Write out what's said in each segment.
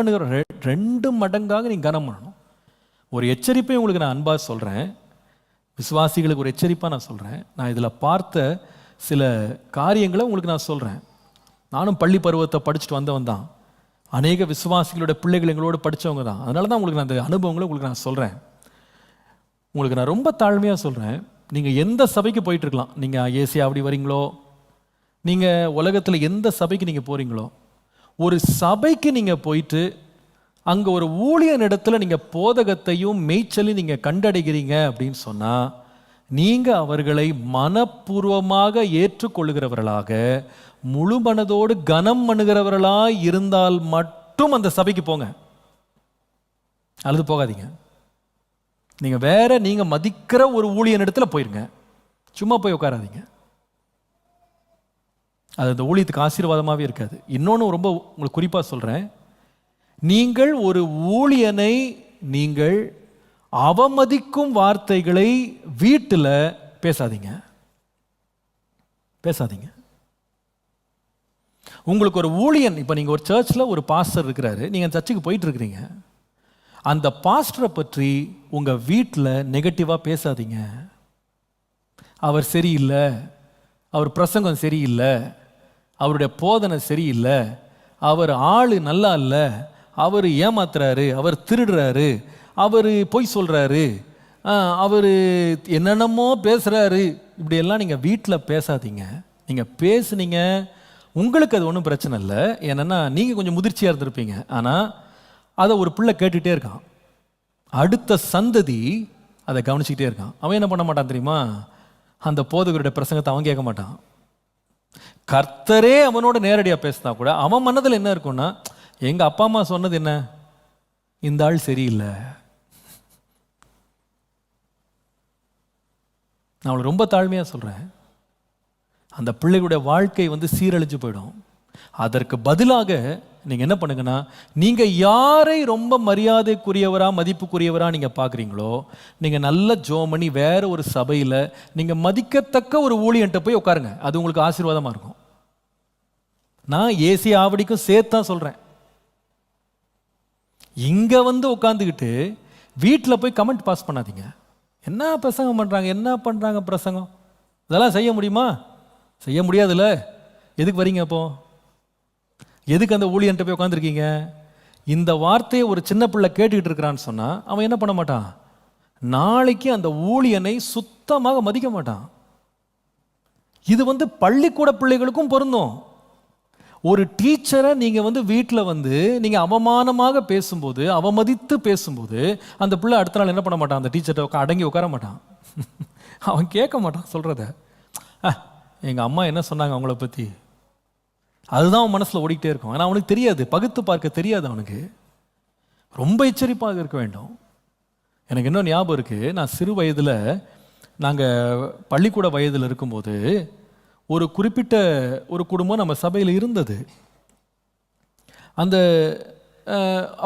பண்ணுகிற 2 மடங்காக நீ கனம் பண்ணணும். ஒரு எச்சரிப்பை உங்களுக்கு நான் அன்பாக சொல்கிறேன், விசுவாசிகளுக்கு ஒரு எச்சரிப்பாக நான் சொல்கிறேன். நான் இதில் பார்த்த சில காரியங்களை உங்களுக்கு நான் சொல்கிறேன். நானும் பள்ளி பருவத்தை படிச்சுட்டு வந்தவன் தான். அநேக விசுவாசிகளோட பிள்ளைகள் எங்களோடு படித்தவங்க தான். அதனால தான் உங்களுக்கு நான் அந்த அனுபவங்களை உங்களுக்கு நான் சொல்கிறேன். உங்களுக்கு நான் ரொம்ப தாழ்மையாக சொல்கிறேன். நீங்கள் எந்த சபைக்கு போயிட்டுருக்கலாம், நீங்கள் ஏசியா அப்படி வரீங்களோ, நீங்கள் உலகத்தில் எந்த சபைக்கு நீங்கள் போகிறீங்களோ, ஒரு சபைக்கு நீங்கள் போயிட்டு அங்கே ஒரு ஊழியன் இடத்துல நீங்கள் போதகத்தையும் மேய்ச்சலையும் நீங்கள் கண்டடைகிறீங்க அப்படின்னு சொன்னால், நீங்கள் அவர்களை மனப்பூர்வமாக ஏற்றுக்கொள்ளுகிறவர்களாக முழு மனதோடு கனம் பண்ணுகிறவர்களாக இருந்தால் மட்டும் அந்த சபைக்கு போங்க, அல்லது போகாதீங்க. நீங்கள் வேற நீங்கள் மதிக்கிற ஒரு ஊழியன் இடத்துல போயிருங்க, சும்மா போய் உட்காராதீங்க. அது அந்த ஊழியத்துக்கு ஆசீர்வாதமாகவே இருக்காது. இன்னொன்று ரொம்ப உங்களுக்கு குறிப்பாக சொல்கிறேன், நீங்கள் ஒரு ஊழியனை நீங்கள் அவமதிக்கும் வார்த்தைகளை வீட்டில் பேசாதீங்க. உங்களுக்கு ஒரு ஊழியன், இப்போ நீங்கள் ஒரு சர்ச்சில் ஒரு பாஸ்டர் இருக்கிறாரு, நீங்கள் சர்ச்சுக்கு போயிட்டு இருக்கிறீங்க, அந்த பாஸ்டரை பற்றி உங்கள் வீட்டில் நெகட்டிவாக பேசாதீங்க. அவர் சரியில்லை, அவர் பிரசங்கம் சரியில்லை, அவருடைய போதனை சரியில்லை, அவர் ஆள் நல்லா இல்லை, அவர் ஏமாத்துறாரு, அவர் திருடுறாரு, அவர் பொய் சொல்கிறாரு, அவர் என்னென்னமோ பேசுகிறாரு, இப்படியெல்லாம் நீங்கள் வீட்டில் பேசாதீங்க. நீங்கள் பேசுனீங்க, உங்களுக்கு அது ஒன்றும் பிரச்சனை இல்லை, ஏன்னா நீங்கள் கொஞ்சம் முதிர்ச்சியாக இருந்திருப்பீங்க. ஆனால் அதை ஒரு பிள்ளை கேட்டுகிட்டே இருக்கான், அடுத்த சந்ததி அதை கவனிச்சுக்கிட்டே இருக்கான். அவன் என்ன பண்ண மாட்டான் தெரியுமா? அந்த போதகருடைய பிரசங்கத்தை அவன் கேட்க மாட்டான். கர்த்தரே அவனோட நேரடியாக பேசினா கூட அவன் மனதில் என்ன இருக்கும்னா, எங்கள் அப்பா அம்மா சொன்னது என்ன, இந்த ஆள் சரியில்லை. நான் அவளை ரொம்ப தாழ்மையாக சொல்கிறேன், அந்த பிள்ளைகளுடைய வாழ்க்கை சீரழிஞ்சு போயிடும். அதற்கு பதிலாக நீங்கள் என்ன பண்ணுங்கன்னா, நீங்கள் யாரை ரொம்ப மரியாதைக்குரியவரா மதிப்புக்குரியவரா நீங்கள் பார்க்குறீங்களோ, நீங்கள் நல்ல ஜோம் பண்ணி வேற ஒரு சபையில் நீங்கள் மதிக்கத்தக்க ஒரு ஊழியன்ட்ட போய் உட்காருங்க. அது உங்களுக்கு ஆசீர்வாதமாக இருக்கும். நான் ஏசி ஆவடிக்கும் சேர்த்தான் சொல்கிறேன். இங்கே உட்காந்துக்கிட்டு வீட்டில் போய் கமெண்ட் பாஸ் பண்ணாதீங்க. என்ன பிரசங்கம் பண்ணுறாங்க, என்ன பண்ணுறாங்க பிரசங்கம், இதெல்லாம் செய்ய முடியுமா? செய்ய முடியாதுல்ல. எதுக்கு வரீங்க? அப்போ எதுக்கு அந்த ஊழியன்ட்ட போய் உட்காந்துருக்கீங்க? இந்த வார்த்தையை ஒரு சின்ன பிள்ளை கேட்டுக்கிட்டு இருக்கிறான்னு சொன்னால் அவன் என்ன பண்ண மாட்டான், நாளைக்கு அந்த ஊழியனை சுத்தமாக மதிக்க மாட்டான். இது பள்ளிக்கூட பிள்ளைகளுக்கும் பொருந்தும். ஒரு டீச்சரை நீங்கள் வீட்டில் நீங்கள் அவமானமாக பேசும்போது, அவமதித்து பேசும்போது, அந்த பிள்ளை அடுத்த நாள் என்ன பண்ண மாட்டான், அந்த டீச்சர்கிட்ட அடங்கி உட்கார மாட்டான். அவன் கேட்க மாட்டான் சொல்கிறத. எங்கள் அம்மா என்ன சொன்னாங்க அவங்கள பற்றி, அதுதான் அவன் மனசில் ஓடிக்கிட்டே இருக்கும். ஆனால் அவனுக்கு தெரியாது, பகுத்து பார்க்க தெரியாது அவனுக்கு. ரொம்ப எச்சரிப்பாக இருக்க வேண்டும். எனக்கு இன்னும் ஞாபகம் இருக்குது, நான் சிறு வயதில், நாங்கள் பள்ளிக்கூட வயதில் இருக்கும்போது ஒரு குறிப்பிட்ட ஒரு குடும்பம் நம்ம சபையில் இருந்தது. அந்த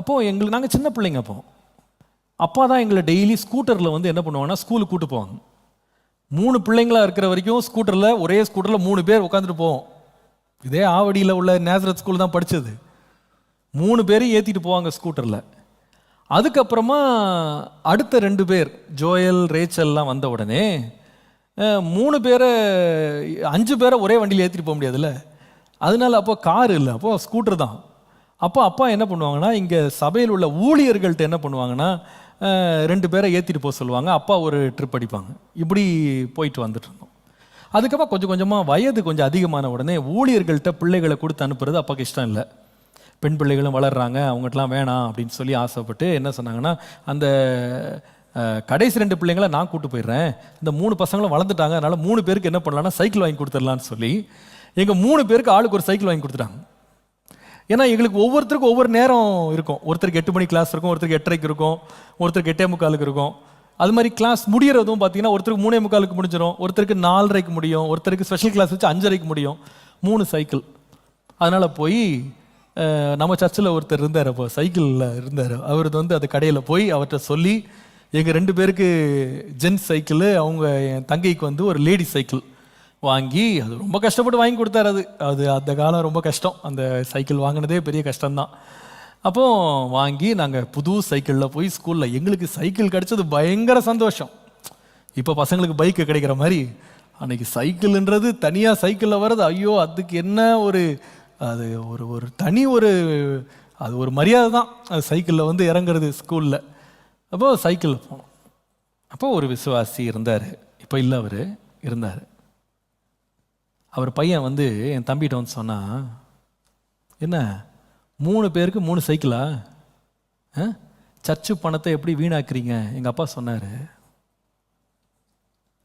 அப்போது நாங்கள் சின்ன பிள்ளைங்க. அப்பா தான் எங்களை டெய்லி ஸ்கூட்டரில் என்ன பண்ணுவாங்கன்னா ஸ்கூலுக்கு கூட்டு போவாங்க. 3 பிள்ளைங்களாக இருக்கிற வரைக்கும் ஸ்கூட்டரில், ஒரே ஸ்கூட்டரில் 3 பேர் உட்காந்துட்டு போவோம். இதே ஆவடியில் உள்ள நேசரத் ஸ்கூல் தான் படித்தது. 3 பேரையும் ஏற்றிட்டு போவாங்க ஸ்கூட்டரில். அதுக்கப்புறமா அடுத்த 2 பேர் ஜோயல் ரேச்சல்லாம் வந்த உடனே 3 பேரை 5 பேரை ஒரே வண்டியில் ஏற்றிட்டு போக முடியாதுல்ல. அதனால அப்போ கார் இல்லை, அப்போது ஸ்கூட்டர் தான். அப்போ அப்பா என்ன பண்ணுவாங்கன்னா, இங்கே சபையில் உள்ள ஊழியர்கள்ட்ட என்ன பண்ணுவாங்கன்னா, 2 பேரை ஏற்றிட்டு போக சொல்லுவாங்க. அப்பா ஒரு ட்ரிப் அடிப்பாங்க. இப்படி போயிட்டு வந்துட்டு இருந்தோம். அதுக்கப்புறம் கொஞ்சம் கொஞ்சமாக வயது கொஞ்சம் அதிகமான உடனே ஊழியர்கள்ட்ட பிள்ளைகளை கொடுத்து அனுப்புறது அப்பாவுக்கு இஷ்டம் இல்லை. பெண் பிள்ளைகளும் வளர்கிறாங்க, அவங்ககிட்டலாம் வேணாம் அப்படின்னு சொல்லி ஆசைப்பட்டு என்ன சொன்னாங்கன்னா, அந்த கடைசி 2 பிள்ளைங்களை நான் கூப்பிட்டு போயிடுறேன், இந்த 3 பசங்களும் வளர்ந்துட்டாங்க, அதனால் 3 பேருக்கு என்ன பண்ணலான்னா சைக்கிள் வாங்கி கொடுத்துடலான்னு சொல்லி எங்கள் 3 பேருக்கு ஆளுக்கு ஒரு சைக்கிள் வாங்கி கொடுத்துட்டாங்க. ஏன்னா எங்களுக்கு ஒவ்வொருத்தருக்கும் ஒவ்வொரு நேரம் இருக்கும். ஒருத்தருக்கு 8 மணி கிளாஸ் இருக்கும், ஒருத்தருக்கு 8:30 இருக்கும், ஒருத்தருக்கு 8:45 இருக்கும். அது மாதிரி கிளாஸ் முடிகிறதும் பார்த்தீங்கன்னா ஒருத்தருக்கு 3:45 முடிஞ்சிடும், ஒருத்தருக்கு 4:30 முடியும், ஒருத்தருக்கு ஸ்பெஷல் கிளாஸ் வச்சு 5:30 முடியும். 3 சைக்கிள். அதனால் போய் நம்ம சர்ச்சில் ஒருத்தர் இருந்தார், அப்போ சைக்கிளில் இருந்தார். அவர் அந்த கடையில் போய் அவர்கிட்ட சொல்லி எங்கள் 2 பேருக்கு ஜென்ஸ் சைக்கிள், அவங்க என் தங்கைக்கு ஒரு லேடி சைக்கிள் வாங்கி, அது ரொம்ப கஷ்டப்பட்டு வாங்கி கொடுத்தாரு. அது அந்த காலம் ரொம்ப கஷ்டம், அந்த சைக்கிள் வாங்கினதே பெரிய கஷ்டம்தான். அப்போ வாங்கி நாங்கள் புது சைக்கிளில் போய் ஸ்கூலில் எங்களுக்கு சைக்கிள் கிடைச்சது பயங்கர சந்தோஷம். இப்போ பசங்களுக்கு பைக்கு கிடைக்கிற மாதிரி அன்னைக்கு சைக்கிள்ன்றது தனியாக சைக்கிளில் வர்றது, ஐயோ அதுக்கு என்ன ஒரு அது ஒரு ஒரு தனி ஒரு அது ஒரு மரியாதை தான் அது சைக்கிளில் வந்து இறங்குறது ஸ்கூலில். அப்போது சைக்கிளில் போனோம். அப்போ ஒரு விசுவாசி இருந்தார், இப்போ இல்லை அவர் இருந்தார். அவர் பையன் வந்து என் தம்பிகிட்ட வந்து சொன்னா, என்ன 3 பேருக்கு 3 சைக்கிளா, சர்ச்சு பணத்தை எப்படி வீணாக்குறீங்க? எங்கள் அப்பா சொன்னார்,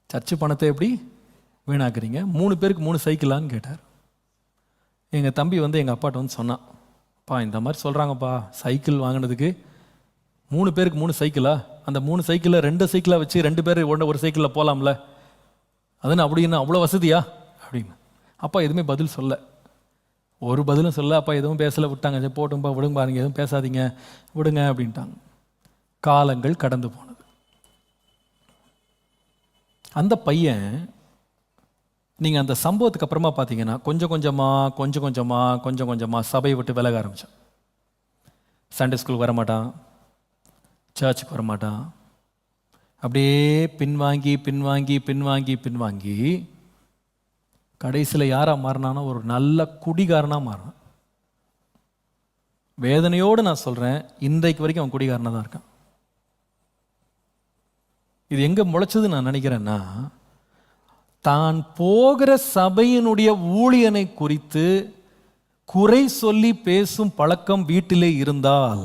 சர்ச்சு பணத்தை எப்படி வீணாக்குறீங்க, 3 பேருக்கு 3 சைக்கிளான்னு கேட்டார். எங்கள் தம்பி வந்து எங்கள் அப்பாட்ட வந்து சொன்னான், அப்பா இந்த மாதிரி சொல்கிறாங்கப்பா, சைக்கிள் வாங்கினதுக்கு 3 பேருக்கு 3 சைக்கிளா, அந்த 3 சைக்கிளில் 2 சைக்கிளாக வச்சு 2 பேர் ஒரு சைக்கிளில் போகலாம்ல, அதுன்னு அப்படின்னு அவ்வளோ வசதியா அப்படின்னு. அப்பா எதுவுமே பதில் சொல்ல, ஒரு பதிலும் சொல்ல. அப்பா எதுவும் பேசலை, விட்டாங்க. சரி போட்டும்பா, விடுங்க பாருங்க, எதுவும் பேசாதீங்க, விடுங்க அப்படின்ட்டாங்க. காலங்கள் கடந்து போனது. அந்த பையன் நீங்கள் அந்த சம்பவத்துக்கு அப்புறமா பார்த்தீங்கன்னா கொஞ்சம் கொஞ்சமாக சபையை விட்டு விலக ஆரம்பித்தான். சண்டே ஸ்கூலுக்கு வரமாட்டான், சர்ச்சுக்கு வரமாட்டான். அப்படியே பின்வாங்கி கடைசியில் யாராக மாறினானோ ஒரு நல்ல குடிகாரனாக மாறினான். வேதனையோடு நான் சொல்கிறேன், இன்றைக்கு வரைக்கும் அவன் குடிகாரனாக தான் இருக்கான். இது எங்கே முளைச்சது நான் நினைக்கிறேன்னா, தான் போகிற சபையினுடைய ஊழியனை குறித்து குறை சொல்லி பேசும் பழக்கம் வீட்டிலே இருந்தால்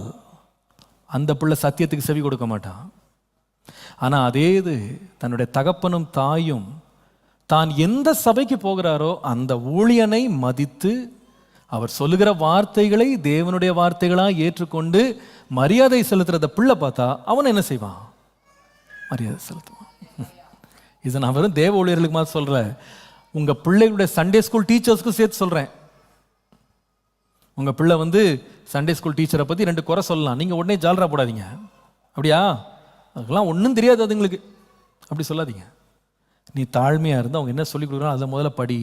அந்த பிள்ளை சத்தியத்துக்கு செவி கொடுக்க மாட்டான். ஆனால் அதே இது தன்னுடைய தகப்பனும் தாயும் தான் எந்த சபைக்கு போகிறாரோ அந்த ஊழியனை மதித்து அவர் சொல்லுகிற வார்த்தைகளை தேவனுடைய வார்த்தைகளாக ஏற்றுக்கொண்டு மரியாதை செலுத்துறத பிள்ளை பார்த்தா அவன் என்ன செய்வான்? மரியாதை செலுத்துவான். இதை நான் வெறும் தேவ ஊழியர்களுக்கு மாதிரி சொல்கிறேன், உங்கள் பிள்ளைகளுடைய சண்டே ஸ்கூல் டீச்சர்ஸ்க்கும் சேர்த்து சொல்கிறேன். உங்கள் பிள்ளை வந்து சண்டே ஸ்கூல் டீச்சரை பற்றி 2 குறை சொல்லலாம், நீங்கள் உடனே ஜாலரா போடாதீங்க. அப்படியா, அதுக்கெல்லாம் ஒன்றும் தெரியாது அதுங்களுக்கு, அப்படி சொல்லாதீங்க. நீ தாழ்மையாக இருந்து அவங்க என்ன சொல்லி கொடுக்குறாங்க அதை முதல்ல படி,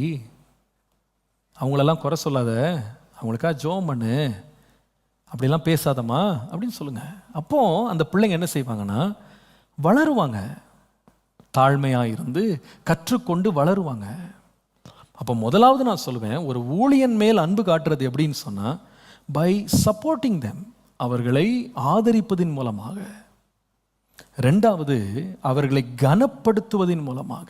அவங்களெல்லாம் குறை சொல்லாத, அவங்களுக்காக ஜெபம் பண்ணு, அப்படிலாம் பேசாதம்மா அப்படின்னு சொல்லுங்கள். அப்போது அந்த பிள்ளைங்க என்ன செய்வாங்கன்னா வளருவாங்க, தாழ்மையாக இருந்து கற்றுக்கொண்டு வளருவாங்க. அப்போ முதலாவது நான் சொல்லுவேன், ஒரு ஊழியன் மேல் அன்பு காட்டுறது எப்படின்னு சொன்னால் பை சப்போர்ட்டிங் தெம், அவர்களை ஆதரிப்பதின் மூலமாக. 2வது அவர்களை கனப்படுத்துவதின் மூலமாக.